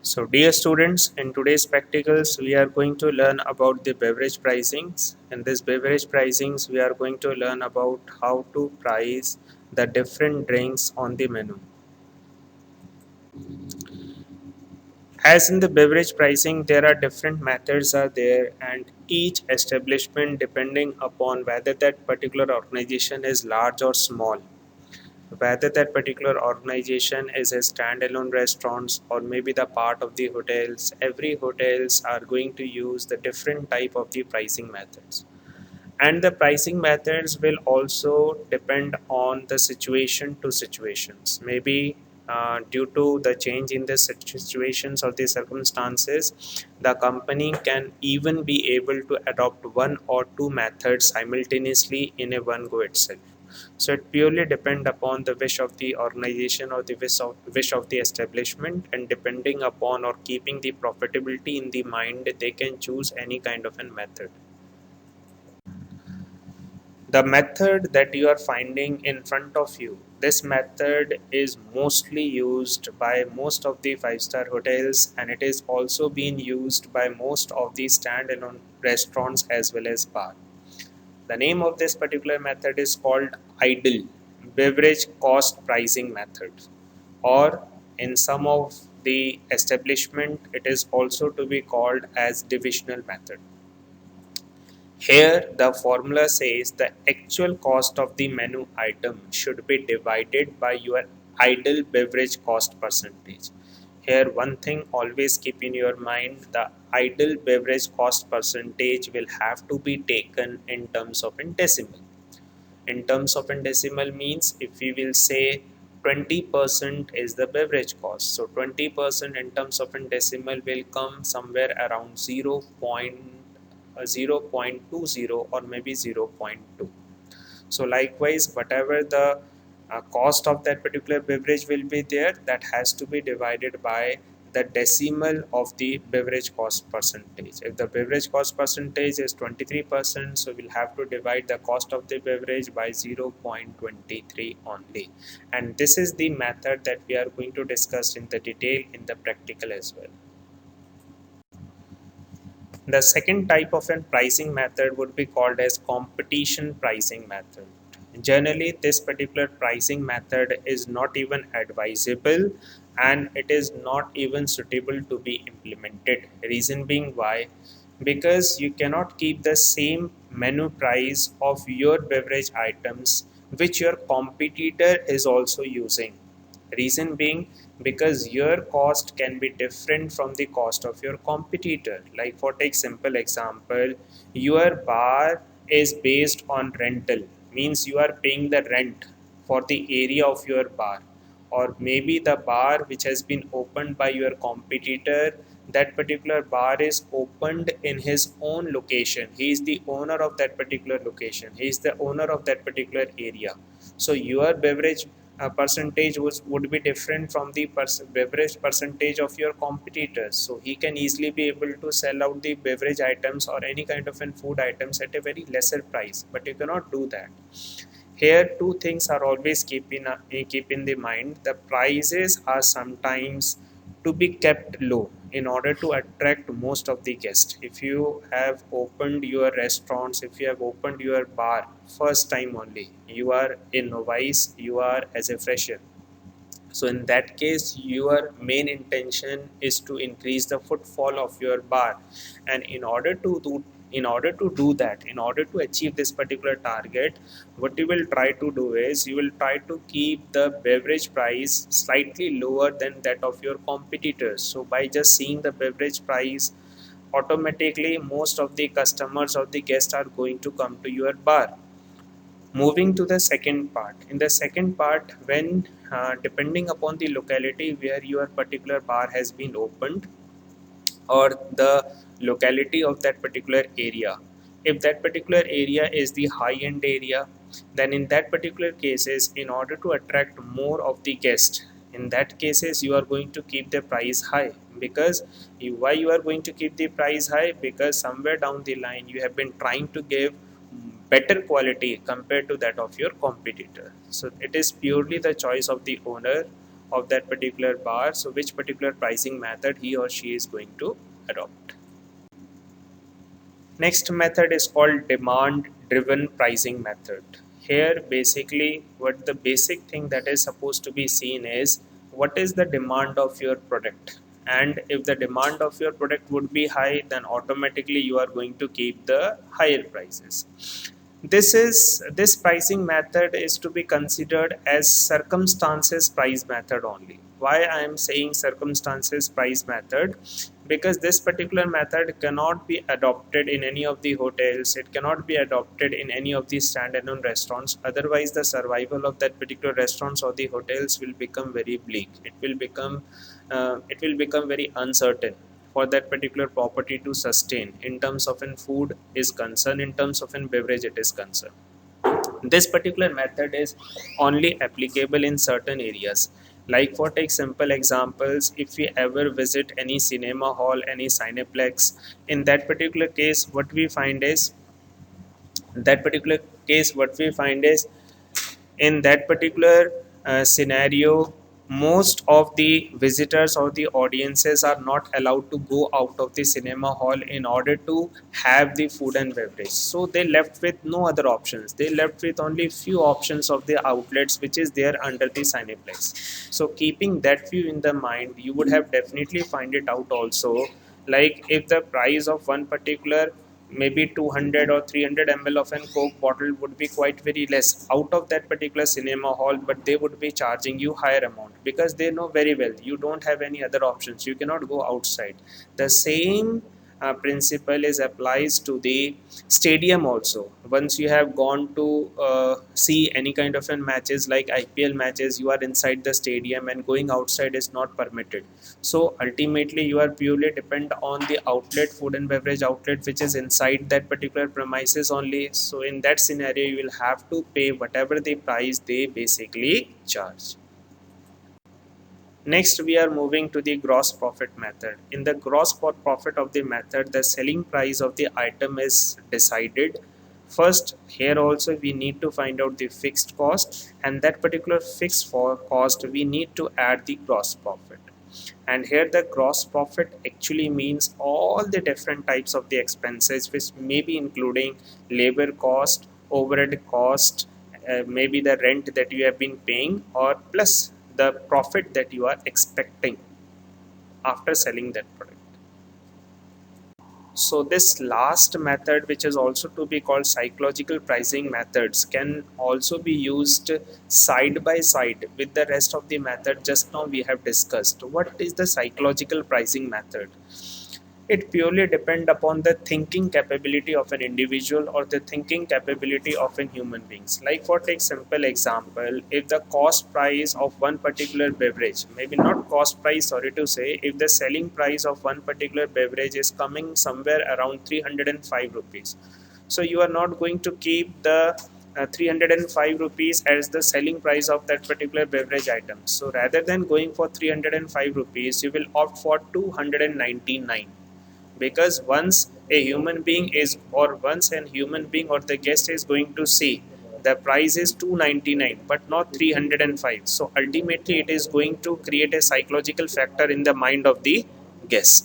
So dear students, in today's practicals, we are going to learn about the beverage pricings. In this beverage pricings, we are going to learn about how to price the different drinks on the menu. As in the beverage pricing, there are different methods are there, and each establishment, depending upon whether that particular organization is large or small, whether that particular organization is a standalone restaurants or maybe the part of the hotels, every hotels are going to use the different type of the pricing methods, and the pricing methods will also depend on the situation to situations, maybe due to the change in the situations or the circumstances, the company can even be able to adopt one or two methods simultaneously in a one go itself. So it purely depend upon the wish of the organization or the wish of the establishment, and depending upon or keeping the profitability in the mind, they can choose any kind of a method. The method that you are finding in front of you, this method is mostly used by most of the five-star hotels, and it is also being used by most of the standalone restaurants as well as bar. The name of this particular method is called idle beverage cost pricing method, or in some of the establishment it is also to be called as divisional method. Here, the formula says the actual cost of the menu item should be divided by your idle beverage cost percentage. Here, one thing always keep in your mind, the idle beverage cost percentage will have to be taken in terms of in decimal. In terms of in decimal means if we will say 20% is the beverage cost. So 20% in terms of in decimal will come somewhere around 0.20 or maybe zero point 0.2. So likewise, whatever the cost of that particular beverage will be there, that has to be divided by the decimal of the beverage cost percentage. If the beverage cost percentage is 23%, so we'll have to divide the cost of the beverage by 0.23 only. And this is the method that we are going to discuss in the detail in the practical as well. The second type of a pricing method would be called as competition pricing method. Generally, this particular pricing method is not even advisable, and it is not even suitable to be implemented. Reason being why? Because you cannot keep the same menu price of your beverage items which your competitor is also using. Reason being, because your cost can be different from the cost of your competitor. Like for take simple example, your bar is based on rental, means you are paying the rent for the area of your bar, or maybe the bar which has been opened by your competitor, that particular bar is opened in his own location, he is the owner of that particular location, he is the owner of that particular area. So your beverage percentage would be different from the beverage percentage of your competitors, so he can easily be able to sell out the beverage items or any kind of food items at a very lesser price, but you cannot do that. Here two things are always keep in the mind. The prices are sometimes to be kept low in order to attract most of the guests. If you have opened your restaurants, if you have opened your bar first time only, you are a novice, you are as a fresher, so in that case your main intention is to increase the footfall of your bar, and in order to do that, in order to achieve this particular target, what you will try to do is you will try to keep the beverage price slightly lower than that of your competitors. So by just seeing the beverage price, automatically most of the customers or the guests are going to come to your bar. Moving to the second part. In the second part, when depending upon the locality where your particular bar has been opened, or the locality of that particular area, if that particular area is the high end area, then in that particular cases, in order to attract more of the guest, in that cases you are going to keep the price high. Because why you are going to keep the price high? Because somewhere down the line you have been trying to give better quality compared to that of your competitor. So it is purely the choice of the owner of that particular bar, so which particular pricing method he or she is going to adopt. Next method is called demand driven pricing method. Here basically what the basic thing that is supposed to be seen is what is the demand of your product, and if the demand of your product would be high, then automatically you are going to keep the higher prices. This pricing method is to be considered as circumstances price method only. Why I am saying circumstances price method? Because this particular method cannot be adopted in any of the hotels, it cannot be adopted in any of the standalone restaurants, otherwise the survival of that particular restaurants or the hotels will become very bleak. It will become very uncertain for that particular property to sustain in terms of in food is concerned, in terms of in beverage it is concerned. This particular method is only applicable in certain areas. Like for take simple examples, if we ever visit any cinema hall, any cineplex, in that particular case what we find is in that particular scenario, most of the visitors or the audiences are not allowed to go out of the cinema hall in order to have the food and beverage, so they left with no other options, they left with only few options of the outlets which is there under the cineplex. So keeping that view in the mind, you would have definitely find it out also, like if the price of one particular maybe 200 or 300 ml of an coke bottle would be quite very less out of that particular cinema hall, but they would be charging you higher amount because they know very well you don't have any other options, you cannot go outside. The same principle is applies to the stadium also. Once you have gone to see any kind of an matches like IPL matches, you are inside the stadium and going outside is not permitted. So ultimately you are purely depend on the outlet, food and beverage outlet, which is inside that particular premises only. So in that scenario you will have to pay whatever the price they basically charge. Next, we are moving to the gross profit method. In the gross profit of the method, the selling price of the item is decided. First, here also we need to find out the fixed cost, and that particular fixed cost we need to add the gross profit. And here the gross profit actually means all the different types of the expenses, which may be including labor cost, overhead cost, maybe the rent that you have been paying, or plus the profit that you are expecting after selling that product. So this last method, which is also to be called psychological pricing methods, can also be used side by side with the rest of the method just now we have discussed. What is the psychological pricing method? It purely depends upon the thinking capability of an individual or the thinking capability of a human beings. Like for take simple example, if the cost price of one particular beverage, maybe not cost price, sorry to say, if the selling price of one particular beverage is coming somewhere around 305 rupees, so you are not going to keep the 305 rupees as the selling price of that particular beverage item. So rather than going for 305 rupees, you will opt for 299, because once a human being is, or once a human being or the guest is going to see the price is 299 but not 305, so ultimately it is going to create a psychological factor in the mind of the guest.